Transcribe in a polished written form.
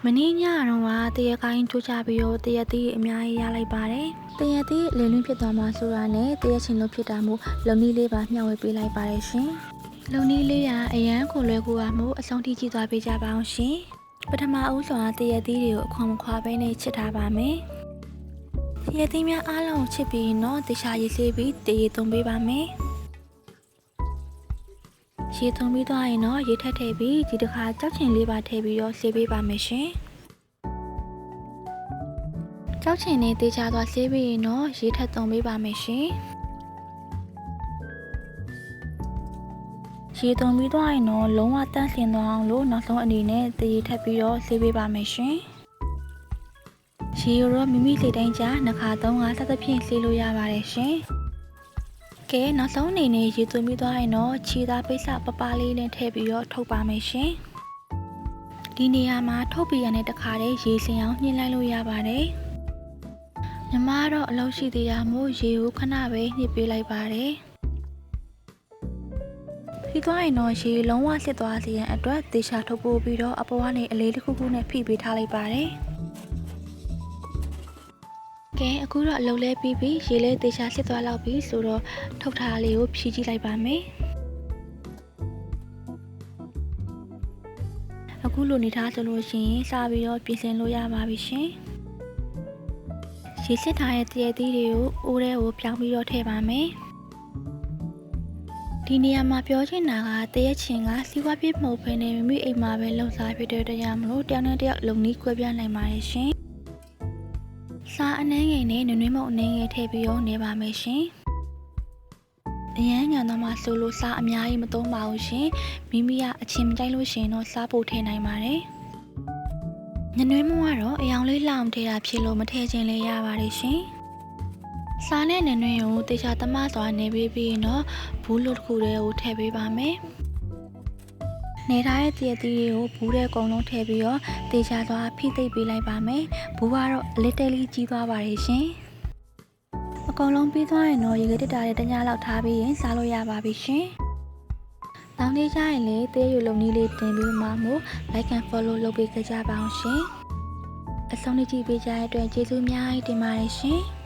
မင်းညတော့ကတရကိုင်းချိုးချပြီးတော့တရသီးအများကြီးရလိုက်ပါတယ်။တရသီးလေလွင့်ဖြစ်သွားမှဆိုတာနဲ့တရချင်လို့ဖြစ်တာမို့လုံနည်းလေးပါမျှဝေပေးလိုက်ပါတယ်ရှင်။လုံနည်းလေးကအရန်ကိုလွယ်ကူပါမို့အဆုံးထိကြည့်သွားပေးကြပါအောင်ရှင်။ပထမဦးစွာတရသီးတွေကိုအခွန်မခွာဘဲနဲ့ချစ်ထားပါမယ်။တရသီးများအားလုံးချစ်ပြီးတော့တခြားရေးဆေးပြီးတရေသွင်းပေးပါမယ်။ရေသွင်းပြီးသွားရင်တော့ရေထက်ထည့်ပြီးဒီတစ်ခါကြောက်ချင်လေးပါထည့်ပြီးတော့ဆေးပေးပါမယ်ရှင်။ကြောက်ချင်နဲ့တေးချသွားဆေးပြီးရင်တော့ရေထက်သွင်းပေးပါမယ်ရှင်။ရေသွင်းပြီးသွားရင်တော့လုံးဝတန့်စင်သွားအောင်လို့နောက်ဆုံးအနေနဲ့တရေထက်ပြီးတော့ဆေးပေးပါမယ်ရှင်။ရေရောမိမိစိတ်တိုင်းကြားနှခါသုံးခါစသဖြင့်ဆေးလို့ရပါတယ်ရှင်။ကဲနောက်ဆုံးအနေနဲ့ရေသွင်းပြီးသွားရင်တော့ခြေသားပိတ်စပပလေးနဲ့ထည့်ပြီးတော့ထုတ်ပါမယ်ရှင်။ဒီနေရာမှာထုတ်ပြီးရတဲ့တခါတည်းရေစင်အောင်ညှစ်လိုက်လို့ရပါတယ်။ညီမတော့အလုပ်ရှိသေးတာမို့ရေကိုခဏပဲညှစ်ပေးလိုက်ပါတယ်။ပြီးသွားရင်တော့ရေလုံးဝစစ်သွားစေရန်အတွက်သေချာထုတ်ပိုးပြီးတော့အပေါ်ကနေအလေးတစ်ခုခုနဲ့ဖိပေးထားလိုက်ပါတယ်။ကဲအခုတော့အလုပ်လဲပြီးပြီရေလဲသေချာစစ်သွားလောက်ပြီဆိုတော့ထုတ်ထားလေးကိုဖြီးကြည့်လိုက်ပါမယ်အခုလိုနေထားဆိုလို့ရှိရင်စပြီးတော့ပြင်ဆင်လို့ရပါပြီရှင်ရေစစ်ထားတဲ့တရေသီးတွေကိုအိုးထဲကိုပြောင်းပြီးတော့ထည့်ပါမယ်ဒီနေရာမှာပြောချင်တာကတရက်ချင်းကစီးပွားပြည့်မဟုတ်ဘဲနဲ့မိမိအိမ်မှာပဲလှုပ်ရှားဖြစ်တဲ့တရားမလို့တယောက်နဲ့တယောက်လုံနီးကွဲပြားနိုင်ပါတယ်ရှင်စားအနှဲငယ်နဲ့နွေနွေးမုံအနှဲငယ်ထည့်ပြီးတော့နေပါမယ်ရှင်။အရန်ညံတော့မှဆိုလို့စားအများကြီးမသုံးပါဘူးရှင်။မိမိကအချင်းမကြိုက်လို့ရှင်တော့စားဖို့ထည့်နိုင်ပါတယ်။နွေနွေးမုံကတော့အယောင်လေးလောင်ထည့်တာဖြစ်လို့မထည့်ခြင်းလည်းရပါတယ်ရှင်။စားနဲ့နွေနွေးကိုတေချာသမစွာနေပေးပြီးရင်တော့ဘူးလို့တစ်ခုတည်းကိုထည့်ပေးပါမယ်။နေထားတဲ့တရသီးတွေကိုဘူးတဲ့ကုံလုံးထည့်ပြီးတော့တေချာစွာဖိသိပ်ပေးလိုက်ပါမယ်။ဘူးကတော့အလေးတဲလေးကြီးသွားပါတယ်ရှင်။အကုန်လုံးပြီးသွားရင်တော့ရေခဲတက်တာလေးတညလောက်ထားပြီးရင်စားလို့ရပါပြီရှင်။တောင်းလေးကြရင်လေသေးရွလုံနည်းလေးတင်ပြီးမှမို့ like and follow လုပ်ပေးကြပါအောင်ရှင်။အဆုံးထိကြည့်ပေးကြတဲ့အတွက်ကျေးဇူးအများကြီးတင်ပါတယ်ရှင်။